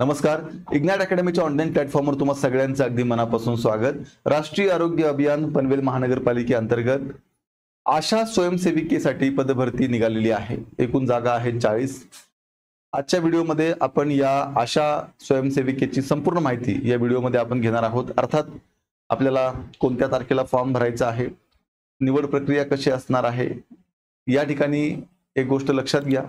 नमस्कार. Ignite अकॅडमीच्या online प्लॅटफॉर्मवर तुम्हा सगळ्यांचं अगदी मनापासून स्वागत. राष्ट्रीय आरोग्य अभियान पनवेल महानगरपालिकेअंतर्गत आशा स्वयंसेविकेसाठी पदभरती निघालेली आहे. एकूण जागा आहेत 40. आजच्या व्हिडिओमध्ये आपण या आशा स्वयंसेविकेची संपूर्ण माहिती या व्हिडिओमध्ये आपण घेणार आहोत. अर्थात आपल्याला कोणत्या तारखेला फॉर्म भरायचा आहे, निवड प्रक्रिया कशी असणार आहे, या ठिकाणी एक गोष्ट लक्षात घ्या.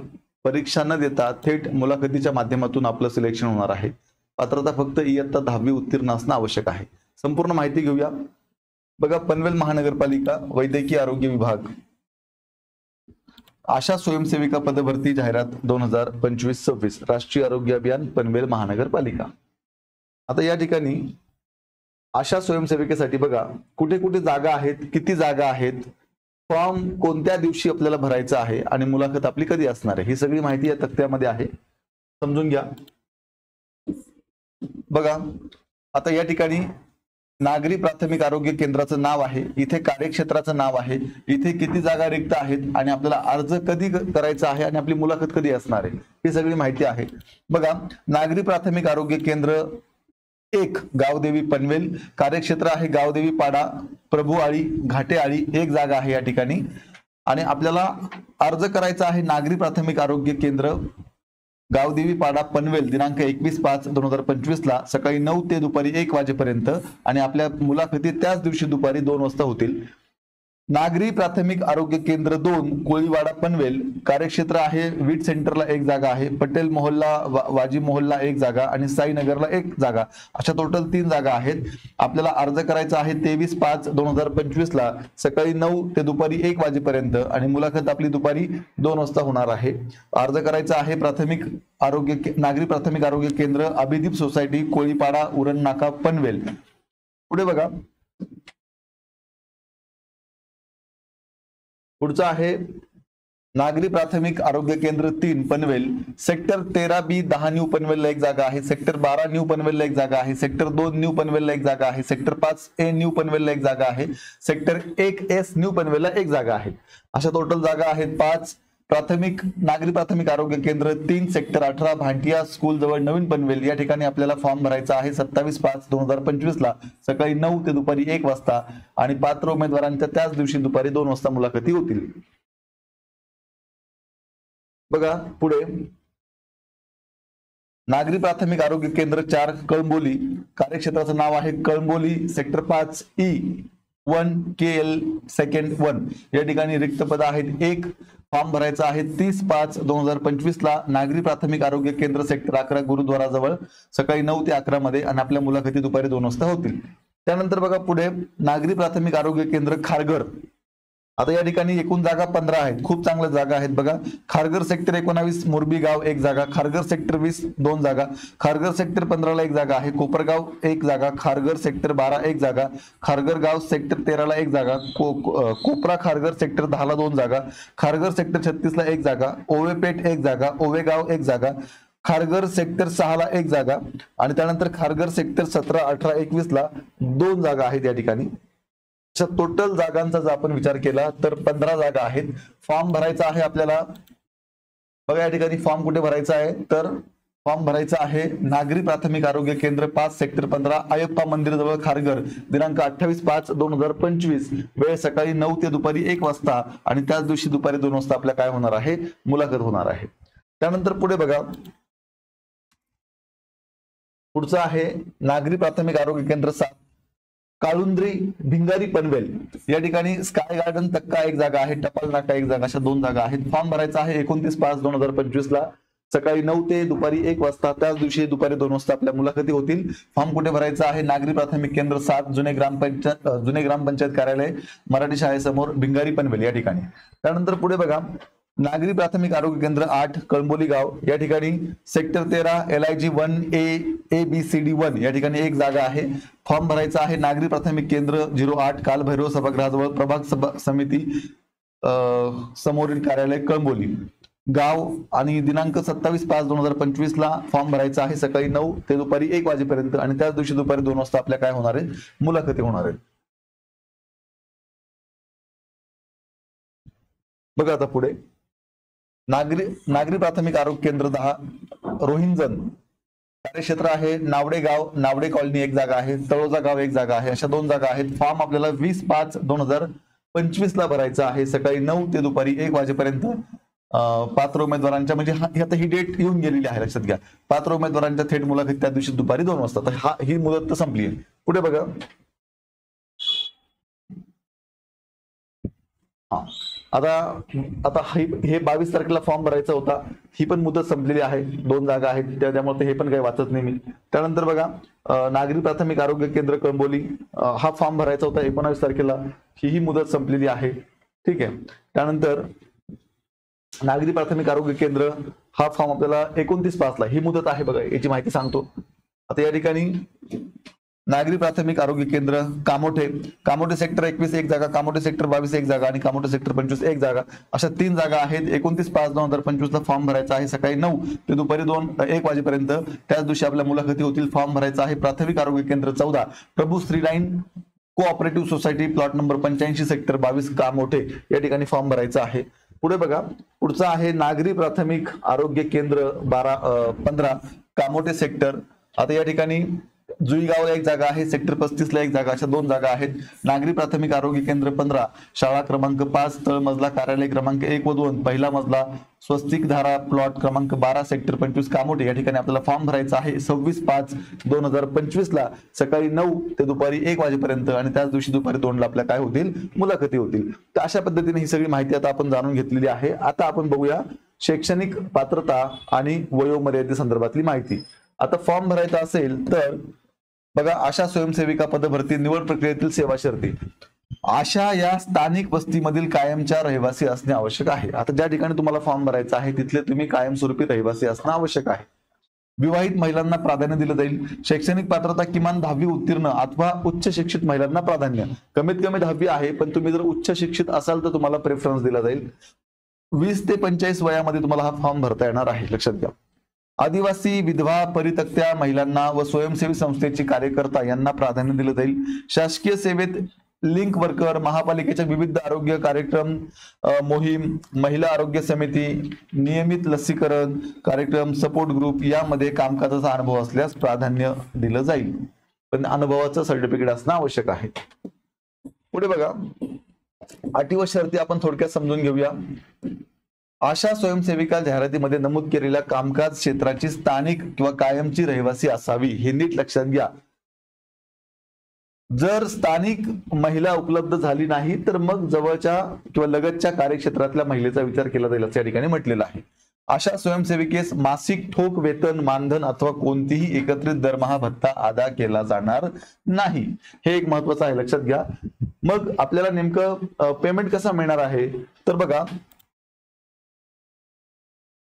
परीक्षा न देता थेट मुलाखतीच्या माध्यमातून आपलं सिलेक्शन होणार आहे. पात्रता फक्त इयत्ता 10वी उत्तीर्ण असणं आवश्यक आहे. संपूर्ण माहिती घेऊया. बघा, पनवेल महानगरपालिका वैद्यकीय आरोग्य विभाग आशा स्वयंसेविका पदभरती जाहिरात 2025-26 राष्ट्रीय आरोग्य अभियान पनवेल महानगरपालिका. आता या ठिकाणी आशा स्वयंसेविकेसाठी बघा कुठे कुठे जागा आहेत, किती जागा आहेत, फॉर्म कोणत्या दिवशी आपल्याला भरायचा आहे आणि मुलाखत आपली कधी असणार आहे, ही सगळी माहिती या तक्त्यामध्ये आहे. समजून घ्या. बघा, आता या ठिकाणी नागरी प्राथमिक आरोग्य केंद्राचं नाव आहे, इथे कार्यक्षेत्राचं नाव आहे, इथे किती जागा रिक्त आहेत आणि आपल्याला अर्ज कधी करायचा आहे आणि आपली मुलाखत कधी असणार आहे, ही सगळी माहिती आहे. बघा, नागरी प्राथमिक आरोग्य केंद्र 1 गावदेवी पनवेल, कार्यक्षेत्र आहे गावदेवी पाडा, प्रभुआळी, घाटेआळी, एक जागा आहे या ठिकाणी. आणि आपल्याला अर्ज करायचा आहे नागरी प्राथमिक आरोग्य केंद्र गावदेवी पाडा पनवेल दिनांक 21/5/2025 ला सकाळी 9 ते दुपारी 1 वाजेपर्यंत आणि आपल्या मुलाखती त्याच दिवशी दुपारी 2 वाजता होतील. नागरी प्राथमिक आरोग्य केंद्र 2 कोळीवाडा पनवेल, कार्यक्षेत्र आहे वीट सेंटरला एक जागा आहे, पटेल मोहल्ला, वाजी मोहल्ला एक जागा आणि साईनगरला एक जागा, अशा टोटल 3 जागा आहेत. आपल्याला अर्ज करायचा आहे 23/5/2025 ला सकाळी 9 ते दुपारी 1 वाजेपर्यंत आणि मुलाखत आपली दुपारी 2 वाजता होणार आहे. अर्ज करायचा आहे नागरी प्राथमिक आरोग्य केंद्र अभिदीप सोसायटी कोळीपाडा उरण नाका पनवेल. पुढे बघा, पुढचा आहे नागरी प्राथमिक आरोग्य केंद्र 3 पनवेल, सेक्टर 13B 10 न्यू पनवेलला एक जागा आहे, सेक्टर 12 न्यू पनवेलला एक जागा आहे, सेक्टर 2 न्यू पनवेलला एक जागा आहे, सेक्टर 5A न्यू पनवेलला एक जागा आहे, सेक्टर 1S न्यू पनवेलला एक जागा आहे. अशा टोटल जागा आहेत 5. नागरी प्राथमिक आरोग्य केंद्र 3 सेक्टर 18 भांटिया स्कूल जवळ नवीन पनवेल, या ठिकाणी आपल्याला फॉर्म भरायचा आहे 27/5/2025 ला सकाळी 9 ते दुपारी 1 वाजता आणि पात्र उमेदवारांच्या त्याच दिवशी दुपारी 2 वाजता मुलाखती होतील. बघा पुढे, नागरी प्राथमिक आरोग्य केंद्र 4 कळंबोली, कार्यक्षेत्राचं नाव आहे Kalamboli, sector 5E1 KL second 1, या ठिकाणी रिक्त पद आहेत 1. फॉर्म भरायचा आहे 30/5/2025 ला नागरी प्राथमिक आरोग्य केंद्र सेक्टर 11 गुरुद्वाराजवळ सकाळी 9 ते 11 मध्ये आणि आपल्या मुलाखती दुपारी 2 वाजता होतील. त्यानंतर बघा पुढे, नागरी प्राथमिक आरोग्य केंद्र खारघर. आता या ठिकाणी एकूण जागा 15 आहेत, खूप चांगल्या जागा आहेत. बघा, खारघर सेक्टर 19 मोरबी गाव एक जागा, खारघर सेक्टर 20 2 जागा, खारघर सेक्टर 15 ला एक जागा आहे, कोपरगाव एक जागा, खारघर सेक्टर 12 एक जागा, खारघर गाव सेक्टर 13 ला एक जागा, कोपरा खारघर सेक्टर 10 ला 2 जागा, खारघर सेक्टर 36 ला एक जागा, ओवेपेठ एक जागा, ओवेगाव एक जागा, खारघर सेक्टर 6 ला एक जागा आणि त्यानंतर खारघर सेक्टर 17, 18, 21 ला 2 जागा आहेत या ठिकाणी. टोटल जागांचा जर आपण विचार केला तर 15 जागा आहेत. फॉर्म भरायचा आहे आपल्याला. बघा, या ठिकाणी फॉर्म कुठे भरायचा आहे तर फॉर्म भरायचा आहे नागरी प्राथमिक आरोग्य केंद्र 5 सेक्टर 15 अयप्पा मंदिर जवळ खारघर दिनांक 28/5/2025, वेळ सकाळी 9 ते दुपारी 1 वाजता आणि त्याच दिवशी दुपारी 2 वाजता आपल्या काय होणार आहे, मुलाखत होणार आहे. त्यानंतर पुढे बघा, पुढचं आहे नागरी प्राथमिक आरोग्य केंद्र 7 काळुंद्री भिंगारी पनवेल, या ठिकाणी स्काय गार्डन तक्का एक जागा आहे, टपाल नाका एक जागा, अशा 2 जागा आहेत. फॉर्म भरायचा आहे 29/5/2025 ला सकाळी 9 ते दुपारी 1 वाजता, त्याच दिवशी दुपारी 2 वाजता आपल्या मुलाखती होतील. फॉर्म कुठे भरायचा आहे, नागरी प्राथमिक केंद्र 7 जुने ग्रामपंचायत कार्यालय मराठी शाळेसमोर भिंगारी पनवेल या ठिकाणी. त्यानंतर पुढे बघा, नागरी प्राथमिक आरोग्य केंद्र 8 कळंबोली गाव, या ठिकाणी सेक्टर 13 LIG 1A ABCD 1 या ठिकाणी एक जागा आहे. फॉर्म भरायचा आहे नागरी प्राथमिक केंद्र 08 कालभैरव सभागृहाजवळ प्रभाग समिती समोरील कार्यालय कळंबोली गाव आणि दिनांक 27/5/2025 ला फॉर्म भरायचा आहे सकाळी 9 ते दुपारी 1 वाजेपर्यंत आणि त्याच दिवशी दुपारी 2 वाजता आपल्या काय होणार आहे, मुलाखती होणार आहेत. बघा आता पुढे, नागरी प्राथमिक आरोग्य केंद्र 10 रोहिंजन कार्यक्षेत्र आहे नावडे गाव, नावडे कॉलनी एक जागा आहे, तळोजा गाव एक जागा आहे, अशा 2 जागा आहेत. फॉर्म आपल्याला 20/5/2025 ला भरायचा आहे. सकाळी 9 ते दुपारी 1 वाजेपर्यंत. पात्र उमेदवारांच्या म्हणजे आता ही डेट येऊन गेलेली आहे, लक्षात घ्या. पात्र उमेदवारांच्या थेट मुलाखती त्या दिवशी दुपारी 2 वाजता. तर ही मुदत तर संपली आहे. पुढे बघा. आता हे 22 तारखेला फॉर्म भरायचा होता. ही पण मुदत संपलेली आहे. 2 जागा आहेत त्यामुळे हे पण काही वाचत नाही मी. त्यानंतर बघा नागरी प्राथमिक आरोग्य केंद्र कळंबोली, हा फॉर्म भरायचा होता 19 तारखेला. ही मुदत संपलेली आहे. ठीक आहे. त्यानंतर नागरी प्राथमिक आरोग्य केंद्र हा फॉर्म आपल्याला 29/5 ला ही मुदत आहे. बघा याची माहिती सांगतो. आता या ठिकाणी नागरी प्राथमिक आरोग्य केंद्र कामोठे सेक्टर 21 एक जागा, कामोठे सेक्टर 22 एक जागा आणि कामोठे सेक्टर 25 एक जागा, अशा 3 जागा आहेत. 29/5/2025 ला फॉर्म भरायचा आहे. सकाळी 9 ते दुपारी 1 वाजेपर्यंत. त्याच दिवशी आपल्या मुलाखती होतील. फॉर्म भरायचा आहे. प्राथमिक आरोग्य केंद्र 14 प्रभू श्रीलाईन cooperative society, plot number 85 sector 22 Kamothe, या ठिकाणी फॉर्म भरायचा आहे. पुढे बघा. पुढचा आहे नागरी प्राथमिक आरोग्य केंद्र 15 कामोठे सेक्टर. आता या ठिकाणी जुई गावला एक जागा आहे, सेक्टर 35 ला एक जागा, अशा 2 जागा आहेत. नागरी प्राथमिक आरोग्य केंद्र 15 शाळा क्रमांक 5 तळमजला कार्यालय क्रमांक 1 व 2 पहिला मजला स्वस्तिक धारा प्लॉट क्रमांक 12 सेक्टर 25 कामोठे, या ठिकाणी आपल्याला फॉर्म भरायचा आहे. 26/5/2025 ला सकाळी 9 ते दुपारी 1 वाजेपर्यंत आणि त्याच दिवशी दुपारी 2 ला आपल्या काय होतील, मुलाखती होतील. तर अशा पद्धतीने ही सगळी माहिती आता आपण जाणून घेतलेली आहे. आता आपण बघूया शैक्षणिक पात्रता आणि वयोमर्यादे संदर्भातली माहिती. आता फॉर्म भरायचा असेल तर बघा, आशा स्वयंसेविका पदभरती निवड प्रक्रियेतील सेवा शर्ती. आशा या स्थानिक वस्तीमधील कायमच्या रहिवासी असणे आवश्यक आहे. आता ज्या ठिकाणी तुम्हाला फॉर्म भरायचा आहे तिथले तुम्ही कायमस्वरूपी रहिवासी असणं आवश्यक आहे. विवाहित महिलांना प्राधान्य दिलं जाईल. शैक्षणिक पात्रता किमान 10वी उत्तीर्ण अथवा उच्च शिक्षित महिलांना प्राधान्य. कमीत कमी 10वी आहे, पण तुम्ही जर उच्च शिक्षित असाल तर तुम्हाला प्रेफरन्स दिला जाईल. 20 ते 45 वयामध्ये तुम्हाला हा फॉर्म भरता येणार आहे, लक्षात घ्या. आदिवासी, विधवा, परित्यक्त्या महिलांना व स्वयंसेवी संस्थेचे कार्यकर्ता यांना प्राधान्य दिलं जाईल. शासकीय सेवेत लिंक वर्कर, महापालिकेच्या विविध आरोग्य कार्यक्रम मोहीम, महिला आरोग्य समिती, नियमित लसीकरण कार्यक्रम, सपोर्ट ग्रुप यामध्ये कामकाजाचा अनुभव असल्यास प्राधान्य दिलं जाईल. पण अनुभवाचं सर्टिफिकेट असणं आवश्यक आहे. पुढे बघा. अटी व शर्ती आपण थोडक्यात समजून घेऊया. आशा स्वयंसेविका जाहिरातीमध्ये नमूद केलेल्या कामकाज क्षेत्राची स्थानिक किंवा कायमची रहिवासी असावी, हे नीट लक्षात घ्या. जर स्थानिक महिला उपलब्ध झाली नाही तर मग जवळच्या किंवा लगतच्या कार्यक्षेत्रातल्या महिलेचा विचार केला जाईल असं या ठिकाणी म्हटलेलं आहे. आशा स्वयंसेविकेस मासिक ठोक वेतन, मानधन अथवा कोणतीही एकत्रित दरमहा भत्ता अदा केला जाणार नाही. हे एक महत्वाचं आहे, लक्षात घ्या. मग आपल्याला नेमकं पेमेंट कसा मिळणार आहे तर बघा,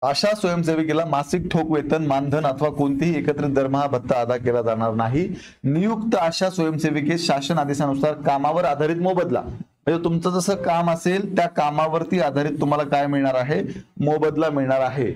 आशा स्वयंसेविकेला मासिक ठोक वेतन, मानधन अथवा कोणतीही एकत्रित दरमहा भत्ता अदा केला जाणार नाही. नियुक्त आशा स्वयंसेविकेस शासन आदेशानुसार कामावर आधारित मोबदला, म्हणजे तुमचं जसं काम असेल त्या कामावरती आधारित तुम्हाला काय मिळणार आहे, मोबदला मिळणार आहे.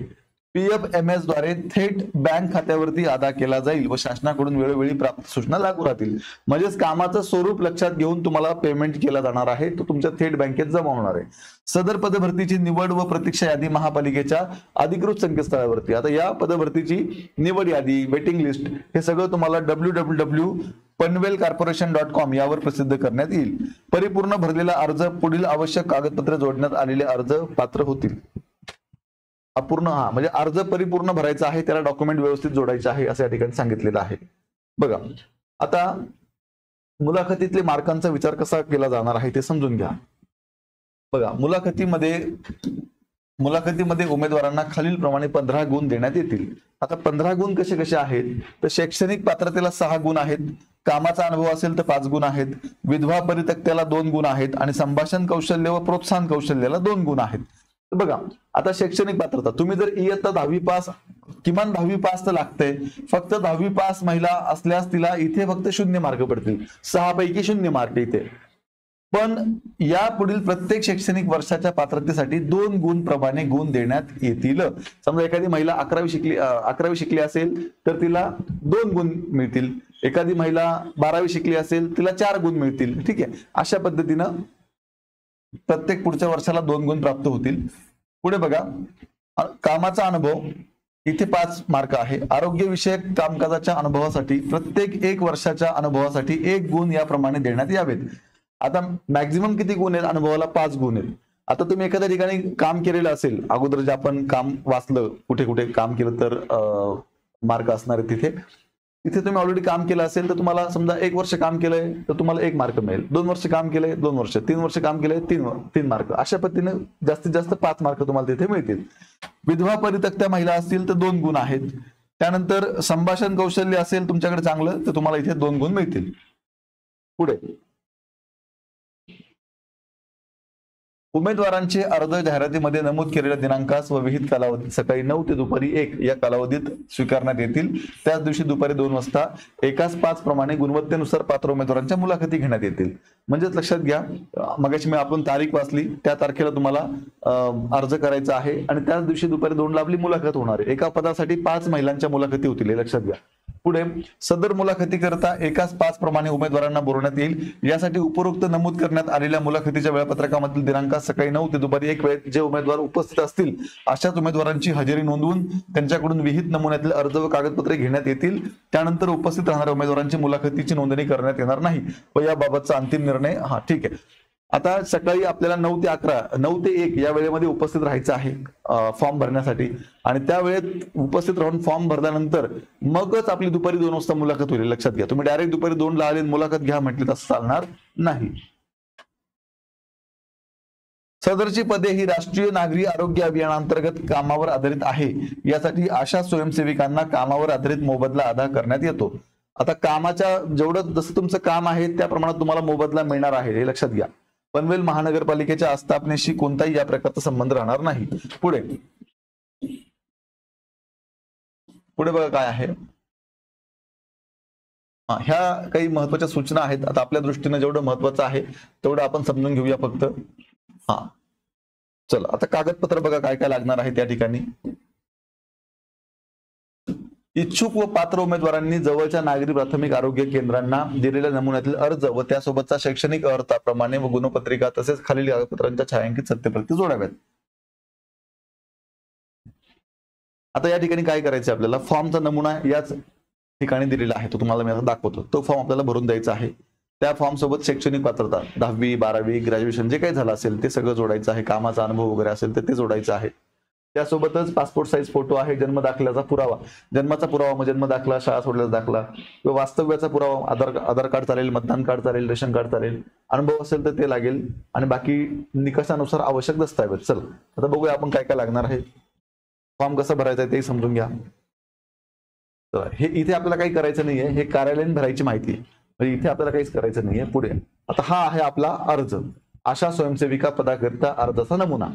PFMS द्वारे थेट बँक खात्यावरती अदा केला जाईल व शासनाकडून वेळोवेळी प्राप्त सूचना लागू राहतील. म्हणजेच कामाचं स्वरूप लक्षात घेऊन तुम्हाला पेमेंट केला जाणार आहे, तो तुमच्या थेट बँकेत जमा होणार आहे. सदर पदभरतीची निवड व प्रतीक्षा यादी महापालिकेच्या अधिकृत संकेतस्थळावरती, आता या पदभरतीची निवड यादी, वेटिंग लिस्ट हे सगळं तुम्हाला www.panvelcorporation.com यावर प्रसिद्ध करण्यात येईल. परिपूर्ण भरलेला अर्ज, पुढील आवश्यक कागदपत्रे जोडण्यात आलेले अर्ज पात्र होतील. अपूर्ण म्हणजे अर्ज परिपूर्ण भरायचा आहे, त्याला डॉक्युमेंट व्यवस्थित जोडायचे आहे असं या ठिकाणी सांगितलेलं आहे. बघा, आता मुलाखतीतले मार्कांचा विचार कसा केला जाणार आहे ते समजून घ्या. बघा, मुलाखतीमध्ये उमेदवारांना खालीलप्रमाणे 15 गुण देण्यात येतील. आता 15 गुण कसे कसे आहेत तर शैक्षणिक पात्रतेला 6 गुण आहेत, कामाचा अनुभव असेल तर 5 गुण आहेत, विधवा परित्यक्त्याला 2 गुण आहेत आणि संभाषण कौशल्य व प्रोत्साहन कौशल्याला 2 गुण आहेत. बघा, आता शैक्षणिक पात्रता तुम्ही जर इयत्ता 10वी पास, किमान 10वी पास तर लागते. फक्त 10वी पास महिला असल्यास तिला इथे फक्त 0 मार्क पडतील, 6 पैकी 0 मार्क इथे. पण या पुढील प्रत्येक शैक्षणिक वर्षाच्या पात्रतेसाठी 2 गुण प्रमाणे गुण देण्यात येतील. समजा एखादी महिला 11वी शिकली असेल तर तिला 2 गुण मिळतील. एखादी महिला 12वी शिकली असेल तिला 4 गुण मिळतील. ठीक आहे, अशा पद्धतीनं प्रत्येक पुढच्या वर्षाला 2 गुण प्राप्त होतील. पुढे बघा, कामाचा अनुभव इथे 5 मार्क आहे. आरोग्य विषयक कामकाजाच्या अनुभवासाठी प्रत्येक 1 वर्षाच्या अनुभवासाठी 1 गुण याप्रमाणे देण्यात यावेत. आता मॅक्झिमम किती गुण आहेत अनुभवाला? 5 गुण आहेत. आता तुम्ही एखाद्या ठिकाणी काम केलेलं असेल, अगोदर जे आपण काम वाचलं, कुठे कुठे काम केलं तर मार्क असणार आहे तिथे तुम्ही ऑलरेडी काम केलं असेल तर तुम्हाला समजा 1 वर्ष काम केलंय तर तुम्हाला 1 मार्क मिळेल. 2 वर्ष काम केलंय 2 वर्ष, 3 वर्ष काम केलंय 3 मार्क. अशा पद्धतीने जास्तीत जास्त 5 मार्क तुम्हाला तिथे मिळतील. विधवा परित्यक्त्या महिला असतील तर 2 गुण आहेत. त्यानंतर संभाषण कौशल्य असेल तुमच्याकडे चांगलं तर तुम्हाला इथे 2 गुण मिळतील. पुढे उमेदवारांचे अर्ज जाहिरातीमध्ये नमूद केलेल्या दिनांकास व विहित कालावधीत सकाळी 9 ते दुपारी 1 या कालावधीत स्वीकारण्यात येतील. त्याच दिवशी दुपारी 2 वाजता एकाच 5 प्रमाणे गुणवत्तेनुसार पात्र उमेदवारांच्या मुलाखती घेण्यात येतील. म्हणजेच लक्षात घ्या, मगाशी मी आपण तारीख वाचली, त्या तारखेला तुम्हाला अर्ज करायचा आहे आणि त्याच दिवशी दुपारी 2 ला आपली मुलाखत होणार आहे. एका पदासाठी 5 महिलांच्या मुलाखती होतील, हे लक्षात घ्या. पुढे सदर मुलाखती करता एकाच 5 प्रमाणे उमेदवारांना बोलवण्यात येईल. यासाठी उपरोक्त नमूद करण्यात आलेल्या मुलाखतीच्या वेळापत्रकामधील दिनांकात सकाळी 9 ते दुपारी 1 वेळेत जे उमेदवार उपस्थित असतील अशाच उमेदवारांची हजेरी नोंदवून त्यांच्याकडून विहित नमुन्यातील अर्ज व कागदपत्रे घेण्यात येतील. त्यानंतर उपस्थित राहणाऱ्या उमेदवारांची मुलाखतीची नोंदणी करण्यात येणार नाही व याबाबतचा अंतिम निर्णय ठीक आहे. आता सकाळी आपल्याला 9 ते 11, 9 ते 1 या वेळेमध्ये उपस्थित राहायचं आहे फॉर्म भरण्यासाठी आणि त्या वेळेत उपस्थित राहून फॉर्म भरल्यानंतर मगच आपली दुपारी 2 वाजता मुलाखत होईल. लक्षात घ्या, तुम्ही डायरेक्ट दुपारी 2 ला आले मुलाखत घ्या म्हटले तर चालणार नाही. सदरची पदे ही राष्ट्रीय नागरी आरोग्य अभियानांतर्गत कामावर आधारित आहे. यासाठी आशा स्वयंसेविकांना कामावर आधारित मोबदला अदा करण्यात येतो. आता कामाच्या जेवढं जसं तुमचं काम आहे त्या प्रमाणात तुम्हाला मोबदला मिळणार आहे, हे लक्षात घ्या. पनवेल महानगरपालिकेच्या आस्थापनेशी कोणताही या प्रकारचा संबंध राहणार नाही. पुढे बघा काय आहे. ह्या काही महत्वाच्या सूचना आहेत. आता आपल्या दृष्टीने जेवढं महत्वाचं आहे तेवढं आपण समजून घेऊया फक्त. चला आता कागदपत्र बघा काय काय लागणार आहे त्या ठिकाणी. इच्छुक व पात्र उमेदवारांनी जवळच्या नागरी प्राथमिक आरोग्य केंद्रांना दिलेल्या नमुन्यातील अर्ज व त्यासोबतचा शैक्षणिक अहवालाप्रमाणे व गुणपत्रिका तसेच खालील कागदपत्रांच्या छायांकित सत्यप्रती जोडाव्यात. आता या ठिकाणी काय करायचं आपल्याला, फॉर्मचा नमुना याच ठिकाणी दिलेला आहे, तो तुम्हाला मी आता दाखवतो. तो फॉर्म आपल्याला भरून द्यायचा आहे. त्या फॉर्म सोबत शैक्षणिक पात्रता 10वी 12वी ग्रॅज्युएशन जे काही झालं असेल ते सगळं जोडायचं आहे. कामाचा अनुभव वगैरे असेल तर ते जोडायचं आहे. त्यासोबतच पासपोर्ट साईज फोटो आहे, जन्म दाखल्याचा पुरावा, जन्माचा पुरावा मग जन्म दाखला, शाळा सोडल्याचा दाखला किंवा वास्तव्याचा पुरावा, आधार कार्ड चालेल, मतदान कार्ड चालेल, रेशन कार्ड चालेल, अनुभव असेल तर ते लागेल आणि बाकी निकषानुसार आवश्यक दस्तावेज. चल आता बघूया आपण काय काय लागणार आहे. फॉर्म कसं भरायचं आहे ते समजून घ्या. तर हे इथे आपल्याला काही करायचं नाहीये, हे कार्यालयीन भरायची माहिती आहे, इथे आपल्याला काहीच करायचं नाहीये. पुढे आता हा आहे आपला अर्ज, आशा स्वयंसेविका पदाकरिता अर्जाचा नमुना,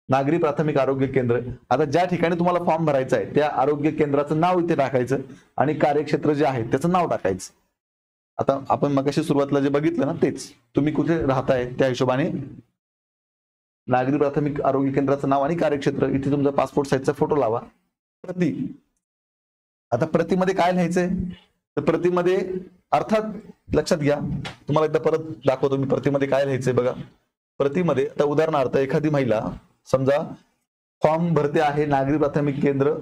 नागरी प्राथमिक आरोग्य केंद्र. आता ज्या ठिकाणी तुम्हाला फॉर्म भरायचा आहे त्या आरोग्य केंद्राचं नाव इथे टाकायचं आणि कार्यक्षेत्र जे आहे त्याचं नाव टाकायचं. आता आपण मगाशी सुरुवातीला जे बघितलं ना तेच, तुम्ही कुठे राहताय त्या हिशोबाने नागरी प्राथमिक आरोग्य केंद्राचं नाव आणि कार्यक्षेत्र, इथे तुमचा पासपोर्ट साईजचा फोटो लावा. प्रति, आता प्रतिमध्ये काय लिहायचंय तर प्रतिमध्ये अर्थात लक्षात घ्या, तुम्हाला एकदा परत दाखवतो मी प्रतिमध्ये काय लिहायचंय बघा. प्रतिमध्ये आता उदाहरणार्थ एखादी महिला समजा फॉर्म भरते आहे नागरी प्राथमिक केंद्र,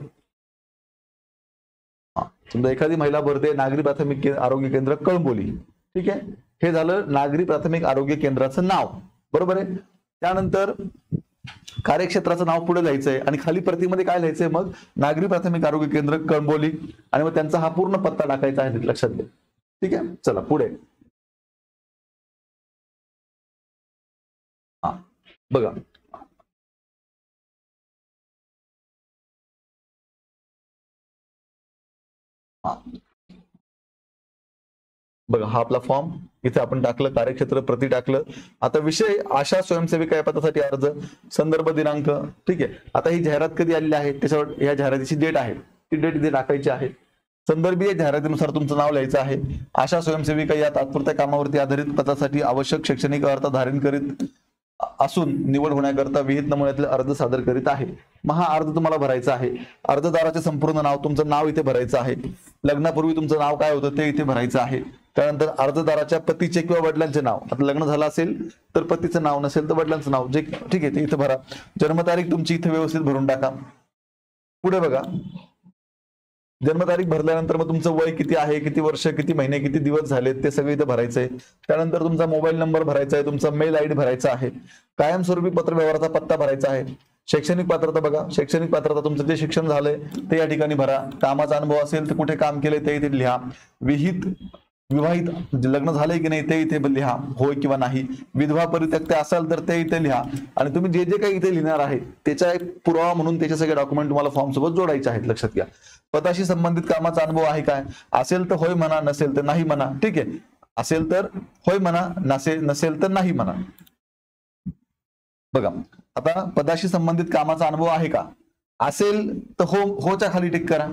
समजा एखादी महिला भरते नागरी प्राथमिक आरोग्य केंद्र कळंबोली, ठीक आहे. हे झालं नागरी प्राथमिक आरोग्य केंद्राचं नाव, बरोबर आहे. त्यानंतर कार्यक्षेत्राचं नाव पुढे लिहायचंय आणि खाली प्रतिमध्ये काय लिहायचंय मग, नागरी प्राथमिक आरोग्य केंद्र कळंबोली आणि मग त्यांचा हा पूर्ण पत्ता टाकायचा आहे, लक्षात घ्या. ठीक आहे, चला पुढे बघा. बघा हा आपला फॉर्म, इथे आपण टाकलं कार्यक्षेत्र, प्रति टाकलं. आता विषय आशा स्वयंसेविका या पदासाठी अर्ज, संदर्भ दिनांक, ठीक आहे. आता ही जाहिरात कधी आलेली आहे त्याच्यावर या जाहिरातीची डेट आहे, ती डेट इथे टाकायची आहे. संदर्भीय जाहिरातीनुसार तुमचं नाव लिहायचं आहे. आशा स्वयंसेविका या तात्पुरत्या कामावरती आधारित पदासाठी आवश्यक शैक्षणिक अर्हता धारण करीत असून निवड होण्याकरता विहित नमुन्यातील अर्ज सादर करीत आहे. मग हा अर्ज तुम्हाला भरायचा आहे. अर्जदाराचे संपूर्ण नाव, तुमचं नाव इथे भरायचं आहे. लग्नापूर्वी तुमचं नाव काय होतं ते इथे भरायचं आहे. त्यानंतर अर्जदाराच्या पतीचे किंवा वडिलांचे नाव, आता लग्न झालं असेल तर पतीचं नाव, नसेल तर वडिलांचं नाव, जे ठीक आहे ते इथे भरा. जन्मतारीख तुमची इथे व्यवस्थित भरून टाका. पुढे बघा, जन्मतारीख भरल्यानंतर मग तुमचं वय किती आहे, किती वर्ष, किती महिने, किती दिवस झालेत ते सगळं इथं भरायचंय. त्यानंतर तुमचा मोबाईल नंबर भरायचा आहे, तुमचा मेल आयडी भरायचा आहे, कायमस्वरूपी पत्र व्यवहाराचा पत्ता भरायचा आहे. शैक्षणिक पात्रता बघा, शैक्षणिक पात्रता तुमचं जे शिक्षण झालंय ते या ठिकाणी भरा. कामाचा अनुभव असेल तर कुठे काम केलंय ते इथे लिहा. विवाहित लग्न झालंय की नाही ते इथे लिहा, होय किंवा नाही. विधवा परित्यक्ता असाल तर ते इथे लिहा. आणि तुम्ही जे जे काही इथे लिहिणार आहे त्याचा एक पुरावा म्हणून त्याचे सगळे डॉक्युमेंट तुम्हाला फॉर्म सोबत जोडायचे आहेत. लक्षात घ्या. पदाशी संबंधित कामाचा अनुभव आहे काय, असेल तर होय म्हणा, नसेल तर नाही म्हणा. ठीक आहे, असेल तर होय म्हणा, नसेल तर नाही म्हणा. बघा आता पदाशी संबंधित कामाचा अनुभव आहे का, असेल तर होच्या खाली टिक करा,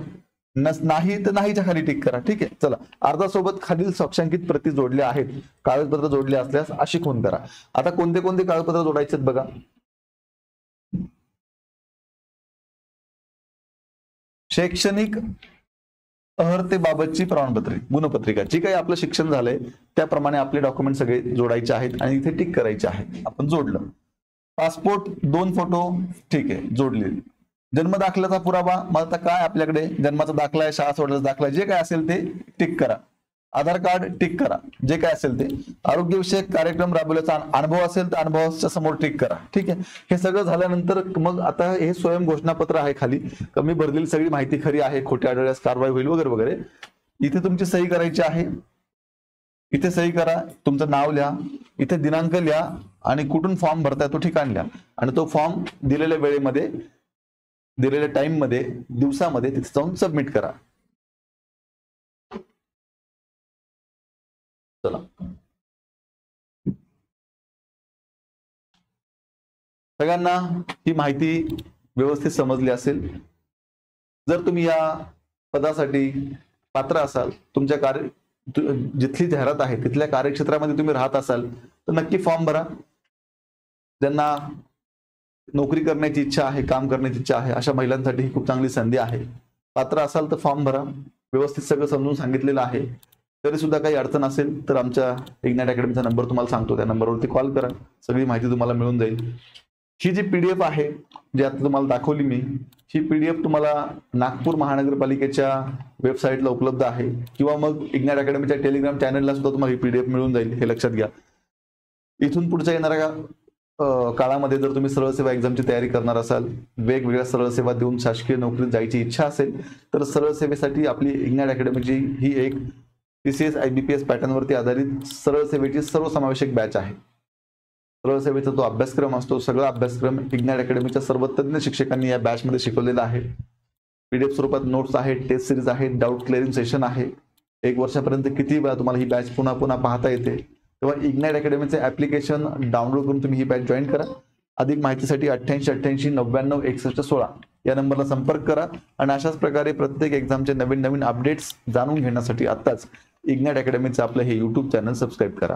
नाही तर नाहीच्या खाली टिक करा. ठीक आहे. चला, अर्जासोबत खालील साक्षांकित प्रती जोडल्या आहेत, कागदपत्र जोडले असल्यास अशी खूण करा. आता कोणते कोणते कागदपत्र जोडायचे बघा. शैक्षणिक अर्हतेबाबतची प्रमाणपत्रे, गुणपत्रिका, जी काही आपलं शिक्षण झालंय त्याप्रमाणे आपले डॉक्युमेंट सगळे जोडायचे आहेत आणि इथे टिक करायचे आहे. आपण जोडलं. पासपोर्ट 2 फोटो, ठीक आहे, जोडले. जन्म दाखल्याचा पुरावा, मग आता काय आपल्याकडे जन्माचा दाखला आहे, शाळा सोडल्याचा दाखला आहे, जे काय असेल ते टिक करा. आधार कार्ड टिक करा, जे काय असेल ते. आरोग्यविषयक कार्यक्रम राबवल्याचा अनुभव असेल तर अनुभवाच्या समोर टिक करा. ठीक आहे. हे सगळं झाल्यानंतर मग आता हे स्वयं घोषणापत्र आहे खाली, कमी भरलेली सगळी माहिती खरी आहे, खोटी आढळल्यास कारवाई होईल वगैरे वगैरे. इथे तुमची सही करायची आहे, इथे सही करा, तुमचं नाव लिहा, इथे दिनांक लिहा आणि कुठून फॉर्म भरताय तो ठिकाण लिहा. आणि तो फॉर्म दिलेल्या वेळेमध्ये, दिलेल्या टाइम मध्ये, दिवसामध्ये तिथे जाऊन सबमिट करा. चला, सगळ्यांना ही माहिती व्यवस्थित समजली असेल. जर तुम्ही या पदासाठी पात्र असाल, तुमच्या जिथली जाहिरात आहे तिथल्या कार्यक्षेत्रामध्ये तुम्ही राहत असाल तर नक्की फॉर्म भरा. ज्यांना नोकरी करण्याची इच्छा आहे, काम करण्याची इच्छा आहे, अशा महिलांसाठी ही खूप चांगली संधी आहे. पात्र असाल तर फॉर्म भरा. व्यवस्थित सगळं समजून सांगितलेलं आहे. तरी सुद्धा काही अडचण असेल तर आमच्या इग्नाइट अकॅडमीचा नंबर तुम्हाला सांगतो, त्या नंबरवरती कॉल करा, सगळी माहिती तुम्हाला मिळून जाईल. ही जी पीडीएफ आहे जी आता तुम्हाला दाखवली मी, ही पीडीएफ तुम्हाला नागपूर महानगरपालिकेच्या वेबसाईटला उपलब्ध आहे किंवा मग इग्नाइट अकॅडमीच्या टेलिग्राम चॅनलला सुद्धा तुम्हाला ही पीडीएफ मिळून जाईल, हे लक्षात घ्या. इथून पुढच्या येणाऱ्या काळामध्ये जर तुम्ही सरळ सेवा एक्झामची तयारी करणार असाल, वेगवेगळ्या सरळ सेवा देऊन शासकीय नोकरीत जायची इच्छा असेल तर सरळ सेवेसाठी आपली इग्नाइट अकॅडमीची ही एक TCS IBPS पॅटर्नवरती आधारित सरळ सेवेची सर्वसमावेशक बॅच आहे. सरळ सेवेचा जो अभ्यासक्रम असतो, सगळा अभ्यासक्रम इग्नाइट अकॅडमीच्या सर्व तज्ञ शिक्षकांनी या बॅच मध्ये शिकवलेला आहे. पीडीएफ स्वरूपात नोट्स आहेत, टेस्ट सिरीज आहे, डाऊट क्लिअरिंग सेशन आहे. 1 वर्षापर्यंत किती वेळा तुम्हाला ही बॅच पुन्हा पुन्हा पाहता येते. तेव्हा इग्नाइट अकॅडमीचे ऍप्लिकेशन डाउनलोड करून तुम्ही ही बॅच जॉईन करा. अधिक माहितीसाठी 8888 99 61 16 या नंबरला संपर्क करा. आणि अशाच प्रकारे प्रत्येक एक्झामचे नवीन नवीन अपडेट्स जाणून घेण्यासाठी आत्ताच इग्नाइट अकॅडमीचं आपलं हे YouTube चॅनल सबस्क्राईब करा.